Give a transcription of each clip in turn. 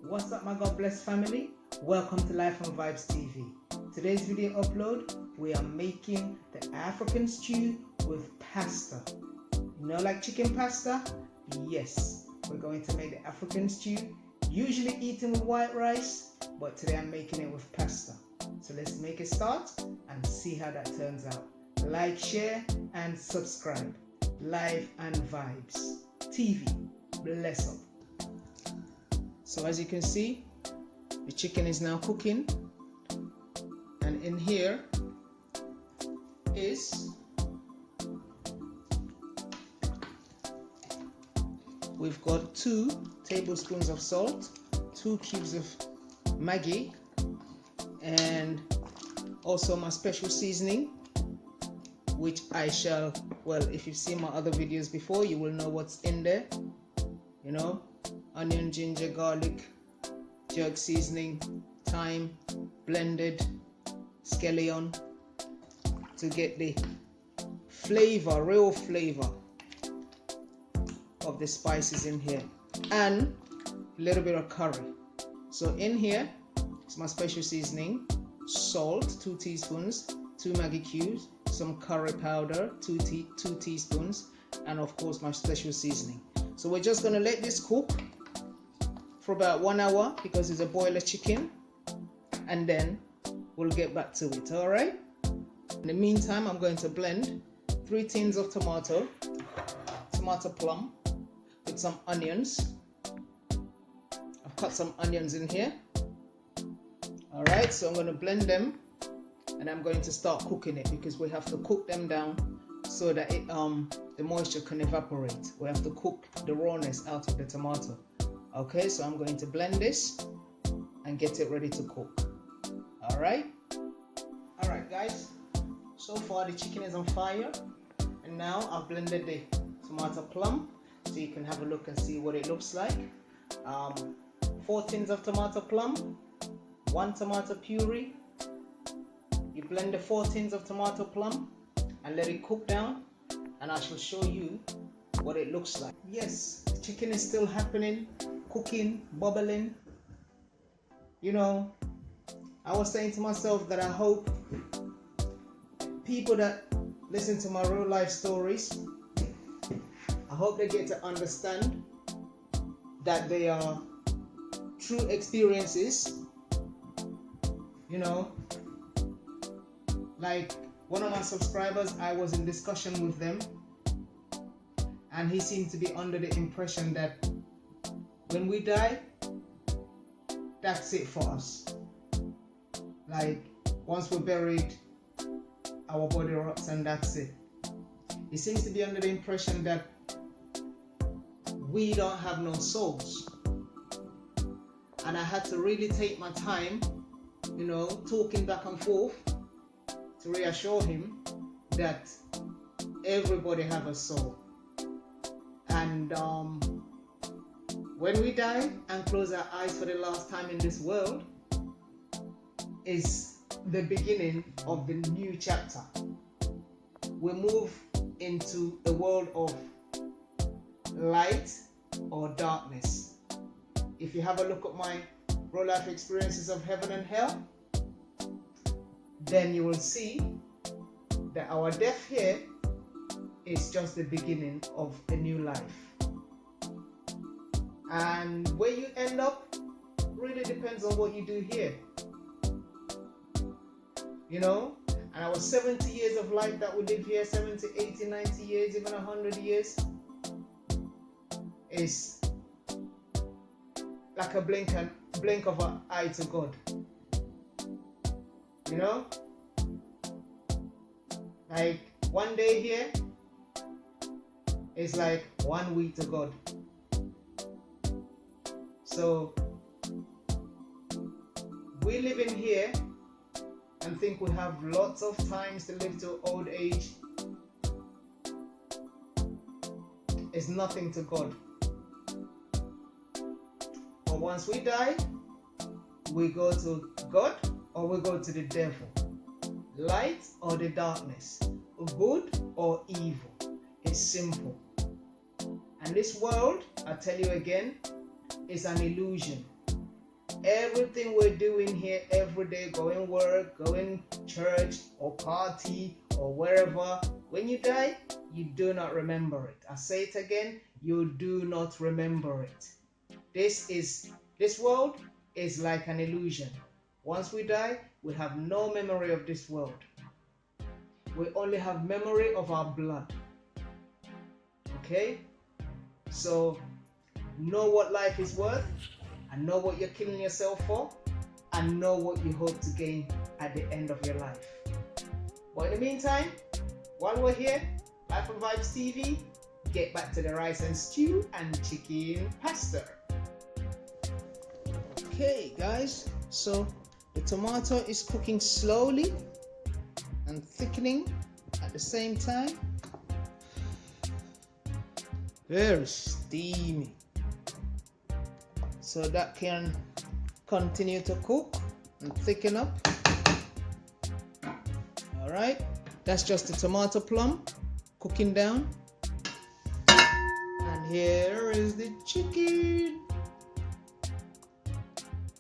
What's up, my God bless family? Welcome to Life and Vibes TV. Today's video upload, we are making the African stew with pasta. You know, like chicken pasta? Yes, we're going to make the African stew, usually eaten with white rice, but today I'm making it with pasta. So let's make a start and see how that turns out. Like, share, and subscribe. Life and Vibes TV. Bless up. So as you can see, the chicken is now cooking, and in here is we've got 2 tablespoons of salt, 2 cubes of Maggi, and also my special seasoning, which I shall, well, if you've seen my other videos before, you will know what's in there. You know, onion, ginger, garlic, jerk seasoning, thyme, blended, scallion, to get the flavor, real flavor of the spices in here, and a little bit of curry. So in here is my special seasoning: salt 2 teaspoons, 2 Maggi cubes, some curry powder 2 teaspoons, and of course my special seasoning. So we're just going to let this cook for about 1 hour because it's a boiler chicken, and then we'll get back to it. All right, in the meantime, I'm going to blend 3 tins of tomato plum with some onions. I've cut some onions in here. All right, so I'm going to blend them, and I'm going to start cooking it because we have to cook them down so that the moisture can evaporate. We have to cook the rawness out of the tomato. Okay, so I'm going to blend this and get it ready to cook. All right guys, so far the chicken is on fire, and now I've blended the tomato plum so you can have a look and see what it looks like. 4 tins of tomato plum, 1 tomato puree. You blend the 4 tins of tomato plum and let it cook down, and I shall show you what it looks like. Yes, the chicken is still happening, cooking, bubbling. You know, I was saying to myself that I hope people that listen to my real life stories, I hope they get to understand that they are true experiences. You know, like one of my subscribers, I was in discussion with them, and he seemed to be under the impression that when we die, that's it for us. Like, once we're buried, our body rots and that's it. He seems to be under the impression that we don't have no souls. And I had to really take my time, you know, talking back and forth to reassure him that everybody have a soul. And when we die and close our eyes for the last time in this world is the beginning of the new chapter. We move into a world of light or darkness. If you have a look at my real life experiences of heaven and hell, then you will see that our death here is just the beginning of a new life. And where you end up really depends on what you do here. You know, and our 70 years of life that we live here, 70, 80, 90 years, even 100 years, is like a blink of an eye to God. You know, like one day here is like 1 week to God. So we live in here and think we have lots of times to live to old age. It's nothing to God. But once we die, we go to God or we go to the devil. Light or the darkness. Good or evil. It's simple. And this world, I tell you again, is an illusion. everything we're doing here every day, going work, going church or party or wherever, when you die, you do not remember it. I say it again, you do not remember it. This world is like an illusion. Once we die, we have no memory of this world. We only have memory of our blood. Okay? So know what life is worth, and know what you're killing yourself for, and know what you hope to gain at the end of your life. But in the meantime, while we're here, Life and Vibes TV, get back to the rice and stew and chicken pasta. Okay guys, so the tomato is cooking slowly and thickening at the same time. Very steamy. So that can continue to cook and thicken up. Alright, that's just the tomato plum cooking down. And here is the chicken.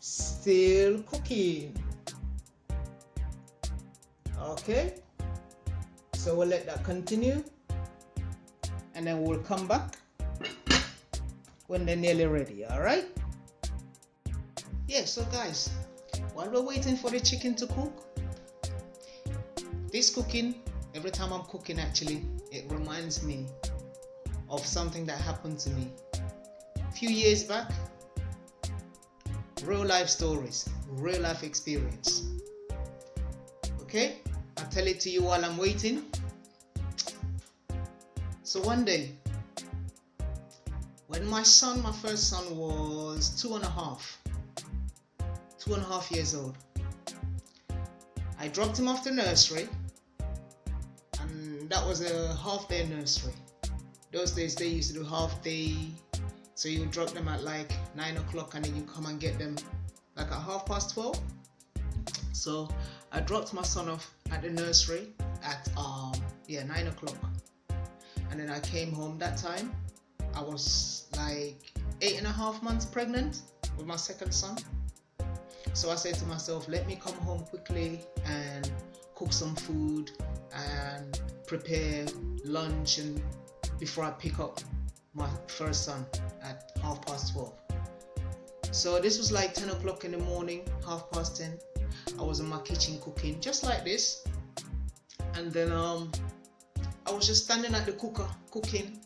Still cooking. Okay, so we'll let that continue, and then we'll come back when they're nearly ready. All right. Yeah, so guys, while we're waiting for the chicken to cook, this cooking, every time I'm cooking, actually it reminds me of something that happened to me a few years back. Real life stories, real life experience. Okay, I'll tell it to you while I'm waiting. So one day, when my first son was 2.5 years old, I dropped him off to nursery, and that was a half-day nursery. Those days they used to do half-day, so you would drop them at like 9 o'clock, and then you come and get them like at 12:30. So I dropped my son off at the nursery at 9 o'clock, and then I came home. That time I was like 8.5 months pregnant with my second son. So I said to myself, let me come home quickly and cook some food and prepare lunch, and before I pick up my first son at 12:30. So this was like 10 o'clock in the morning, 10:30. I was in my kitchen cooking just like this, and then I was just standing at the cooker cooking,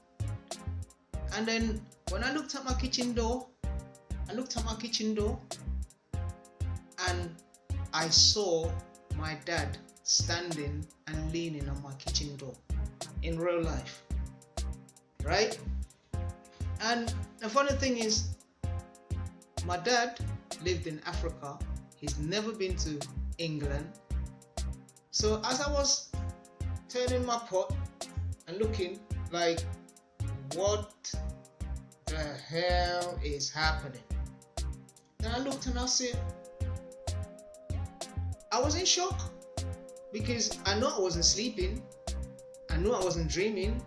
and then when I looked at my kitchen door, and I saw my dad standing and leaning on my kitchen door in real life, right? And the funny thing is, my dad lived in Africa. He's never been to England. So as I was turning my pot and looking like, what the hell is happening? Then I looked and I said, I was in shock, because I know I wasn't sleeping. I knew I wasn't dreaming.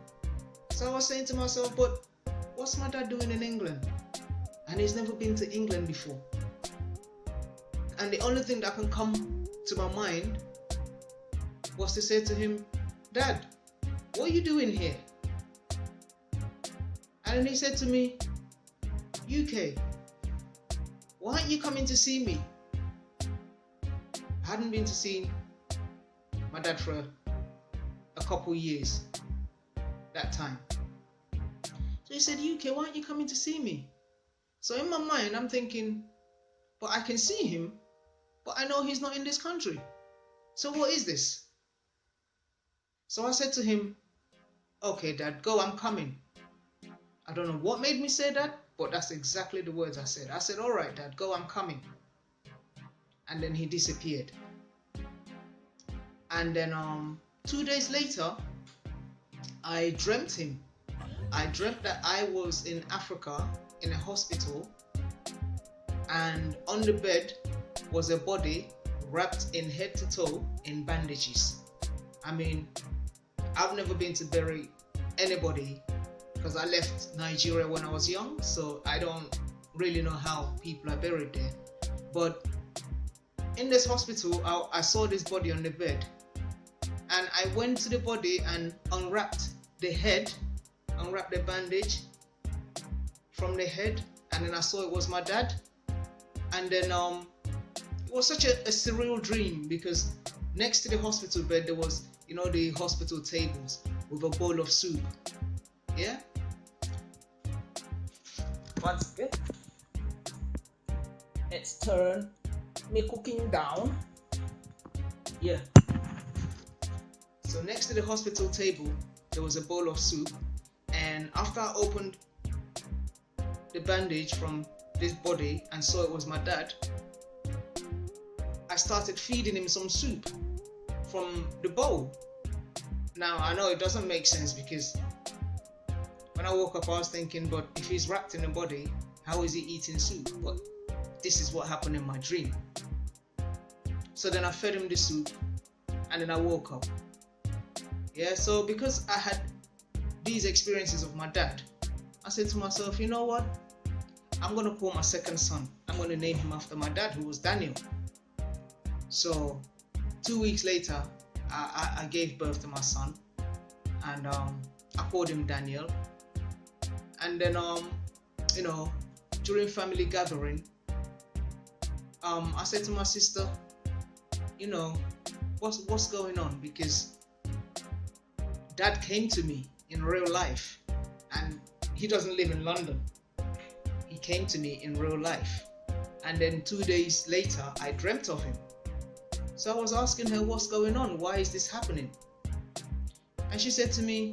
So I was saying to myself, but what's my dad doing in England? And he's never been to England before. And the only thing that can come to my mind was to say to him, Dad, what are you doing here? And then he said to me, UK, why aren't you coming to see me? I hadn't been to see my dad for a couple years that time. So he said, UK, why aren't you coming to see me? So in my mind, I'm thinking, but I can see him, but I know he's not in this country. So what is this? So I said to him, okay, Dad, go, I'm coming. I don't know what made me say that, but that's exactly the words I said. I said, all right, Dad, go, I'm coming. And then he disappeared. And then 2 days later, I dreamt him. I dreamt that I was in Africa in a hospital, and on the bed was a body wrapped in head to toe in bandages. I mean, I've never been to bury anybody because I left Nigeria when I was young, so I don't really know how people are buried there. But in this hospital, I saw this body on the bed, and I went to the body and unwrapped the bandage from the head, and then I saw it was my dad. And then it was such a surreal dream, because next to the hospital bed there was, you know, the hospital tables with a bowl of soup. Yeah. Once again, let's turn me cooking down. Yeah. So next to the hospital table there was a bowl of soup, and after I opened the bandage from this body and saw it was my dad, I started feeding him some soup from the bowl. Now I know it doesn't make sense, because when I woke up I was thinking, but if he's wrapped in a body, how is he eating soup? But this is what happened in my dream. So then I fed him the soup, and then I woke up. Yeah, so because I had these experiences of my dad, I said to myself, you know what? I'm going to call my second son. I'm going to name him after my dad, who was Daniel. So 2 weeks later, I gave birth to my son, and I called him Daniel. And then, you know, during family gathering, I said to my sister, you know, what's going on? Because Dad came to me in real life, and he doesn't live in London. He came to me in real life, and then 2 days later I dreamt of him. So I was asking her, what's going on? Why is this happening? And she said to me,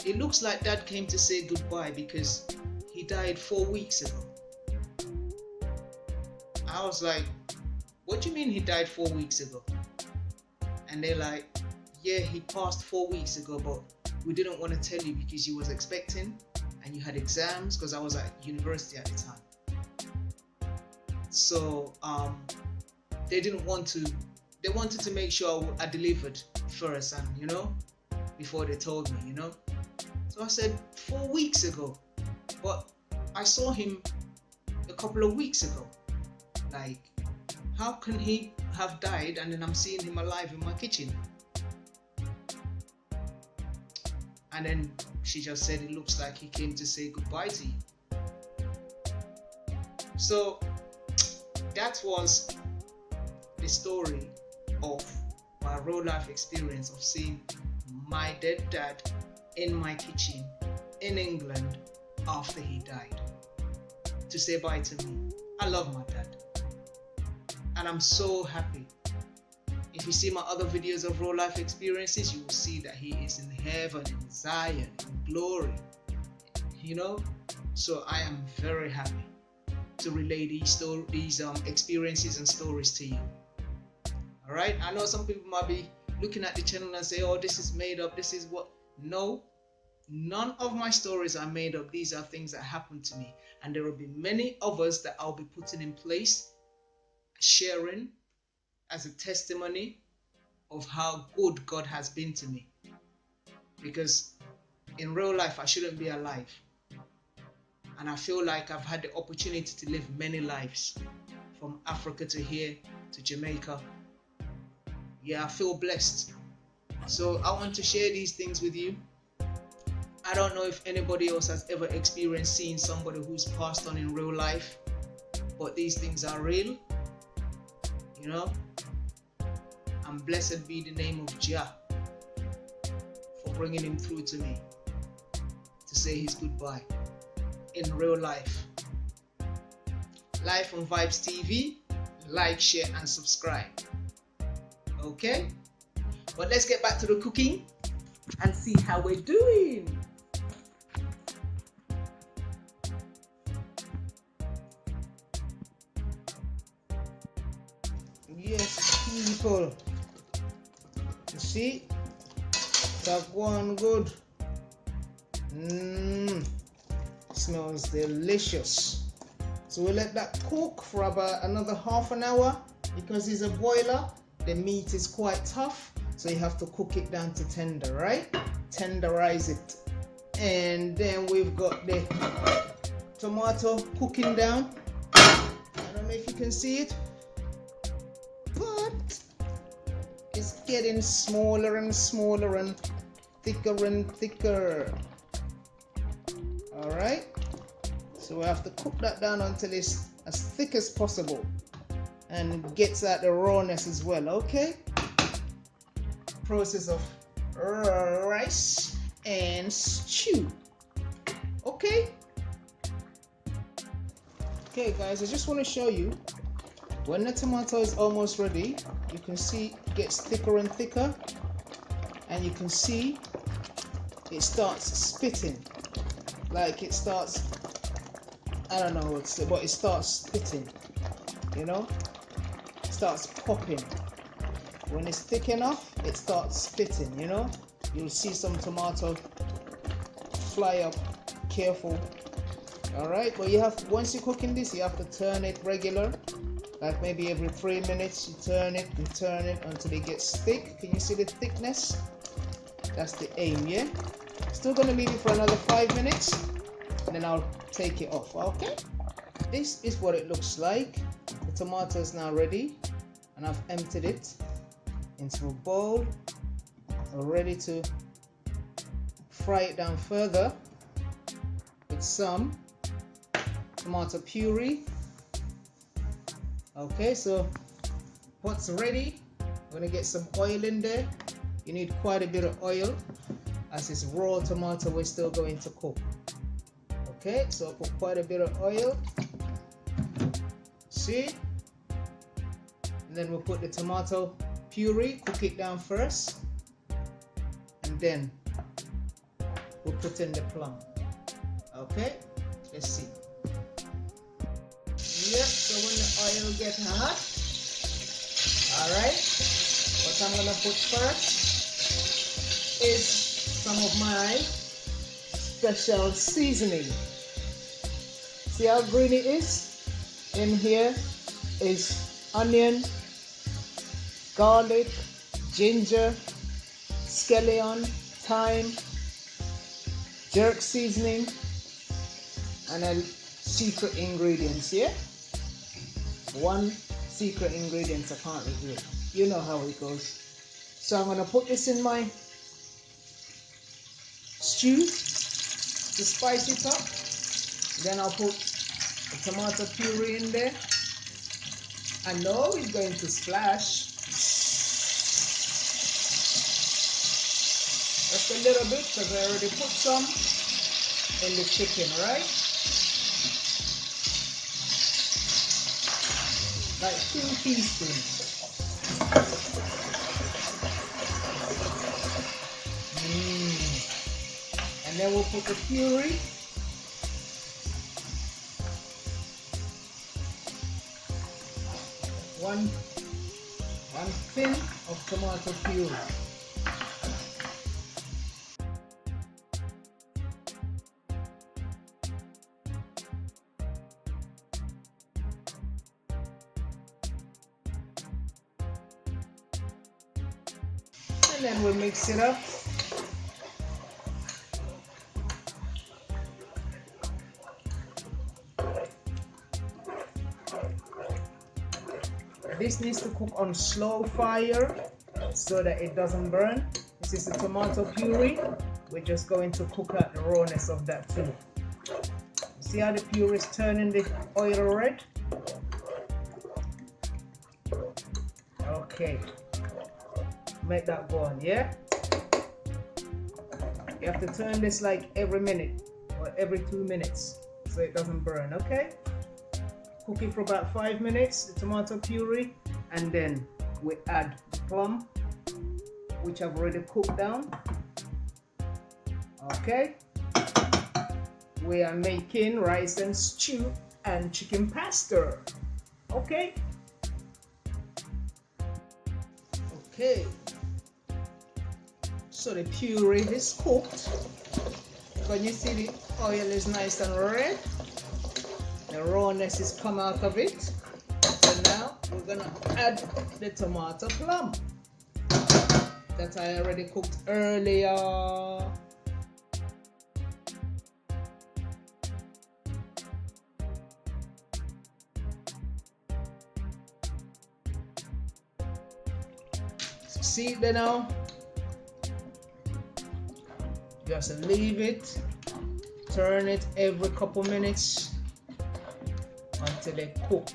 it looks like Dad came to say goodbye, because he died 4 weeks ago. I was like, what do you mean he died 4 weeks ago? And they're like, yeah, he passed 4 weeks ago, but we didn't want to tell you because you was expecting and you had exams, because I was at university at the time. So they wanted to make sure I delivered first, and you know, before they told me, you know. So I said 4 weeks ago, but I saw him a couple of weeks ago. Like, how can he have died and then I'm seeing him alive in my kitchen? And then she just said, it looks like he came to say goodbye to you. So that was the story of my real life experience of seeing my dead dad in my kitchen in England after he died, to say bye to me. I love my dad, and I'm so happy. If you see my other videos of real life experiences, you will see that he is in heaven, in Zion, in glory, you know. So I am very happy to relay these experiences and stories to you. All right, I know some people might be looking at the channel and say, oh, this is made up, this is what. No, none of my stories are made up. These are things that happened to me, and there will be many others that I'll be putting in place, sharing as a testimony of how good God has been to me. Because in real life, I shouldn't be alive, and I feel like I've had the opportunity to live many lives, from Africa to here to Jamaica. Yeah, I feel blessed. So I want to share these things with you. I don't know if anybody else has ever experienced seeing somebody who's passed on in real life, but these things are real, you know. And blessed be the name of Jah for bringing him through to me to say his goodbye in real life. Live on Vibes TV, like, share and subscribe. Okay, but let's get back to the cooking and see how we're doing. Yes, people, you see that one good. Smells delicious. So we'll let that cook for about another half an hour. Because it's a boiler, the meat is quite tough, so you have to cook it down to tender, right? Tenderize it. And then we've got the tomato cooking down. I don't don't know if you can see it, but it's getting smaller and smaller and thicker. All right, so we have to cook that down until it's as thick as possible and gets out the rawness as well. Okay, process of rice and stew. Okay guys, I just want to show you when the tomato is almost ready. You can see it gets thicker and thicker, and you can see it starts spitting, like it starts, I don't know what's it, but it starts spitting, you know, it starts popping. When it's thick enough, it starts spitting, you know. You'll see some tomato fly up. Careful. All right, but you have, once you're cooking this, you have to turn it regular, like maybe every 3 minutes. You turn it until it gets thick. Can you see the thickness? That's the aim. Yeah, still gonna leave it for another 5 minutes, and then I'll take it off. Okay, this is what it looks like. The tomato is now ready, and I've emptied it into a bowl. We're ready to fry it down further with some tomato puree. Okay, so pot's ready. I'm gonna get some oil in there. You need quite a bit of oil, as it's raw tomato we're still going to cook. Okay, so put quite a bit of oil. See? And then we'll put the tomato puree, cook it down first, and then we'll put in the plum. Okay, let's see. Yep, so when the oil gets hot, alright, what I'm gonna put first is some of my special seasoning. See how green it is? In here is onion, garlic, ginger, scallion, thyme, jerk seasoning, and a secret ingredients here. One secret ingredient I can't reveal. You know how it goes. So I'm gonna put this in my stew to spice it up. Then I'll put the tomato puree in there. I know it's going to splash. Just a little bit, because I already put some in the chicken, right? Like 2 teaspoons. And then we'll put the puree. One tin of tomato puree. And then we'll mix it up. This needs to cook on slow fire so that it doesn't burn. This is the tomato puree. We're just going to cook out the rawness of that too. See how the puree is turning the oil red? Okay. Make that go on, yeah? You have to turn this like every minute or every 2 minutes so it doesn't burn, okay? Cook it for about 5 minutes, the tomato puree, and then we add the plum, which I've already cooked down. Okay? We are making rice and stew and chicken pasta. Okay? Okay. So the puree is cooked. Can you see the oil is nice and red? The rawness is come out of it. So now we're gonna add the tomato plum that I already cooked earlier. See it there now? Just leave it, turn it every couple minutes until they cook.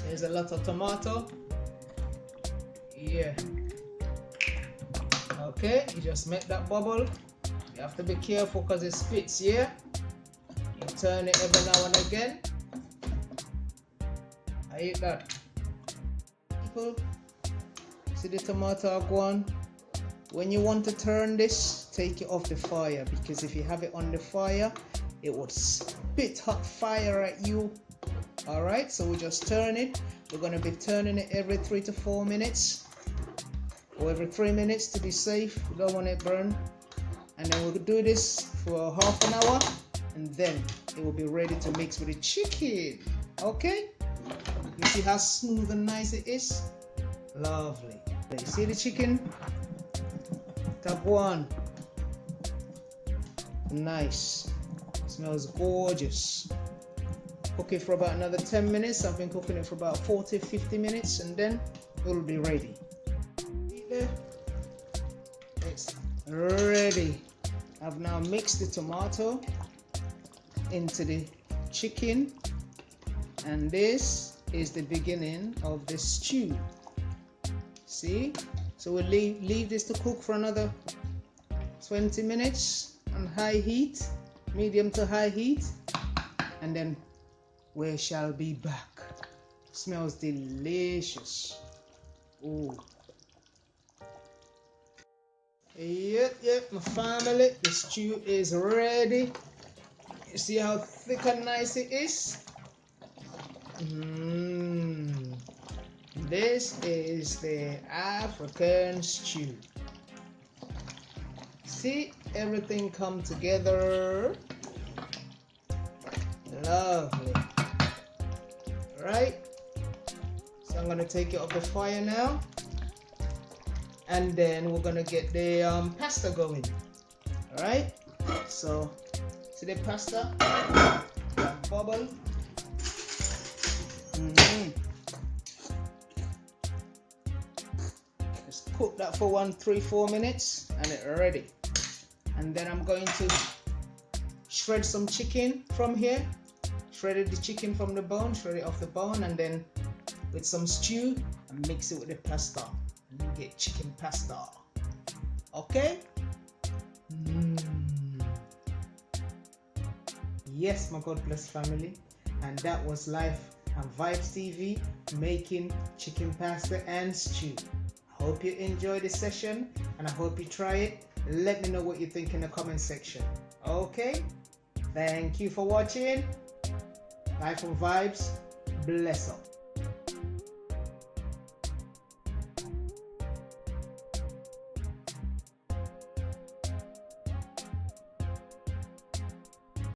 There's a lot of tomato. Yeah. Okay, you just make that bubble. You have to be careful because it spits, yeah? You turn it every now and again. I eat that. People, see the tomato go on? When you want to turn this, take it off the fire, because if you have it on the fire, it would spit hot fire at you. Alright, so we just turn it. We're going to be turning it every 3 to 4 minutes. Or every 3 minutes to be safe. We don't want it burned. And then we'll do this for half an hour. And then it will be ready to mix with the chicken. Okay? You see how smooth and nice it is? Lovely. You see the chicken? Top one. Nice. Smells gorgeous. Cook it for about another 10 minutes. I've been cooking it for about 40-50 minutes, and then it will be ready. It's ready. I've now mixed the tomato into the chicken, and this is the beginning of the stew. See? So we'll leave this to cook for another 20 minutes on high heat, medium to high heat, and then we shall be back. Smells delicious. Ooh. Yep, my family, the stew is ready. You see how thick and nice it is? This is the African stew. See everything come together. Lovely. Right? So I'm gonna take it off the fire now. And then we're gonna get the pasta going. Alright? So see the pasta? That bubble. Just cook that for 3-4 minutes and it's ready. And then I'm going to shred some chicken from here. Shredded the chicken from the bone, shred it off the bone, and then with some stew and mix it with the pasta. And you get chicken pasta. Okay? Yes, my God bless family. And that was Life and Vibes TV making chicken pasta and stew. I hope you enjoyed the session and I hope you try it. Let me know what you think in the comment section. Okay? Thank you for watching. Life and Vibes. Bless up.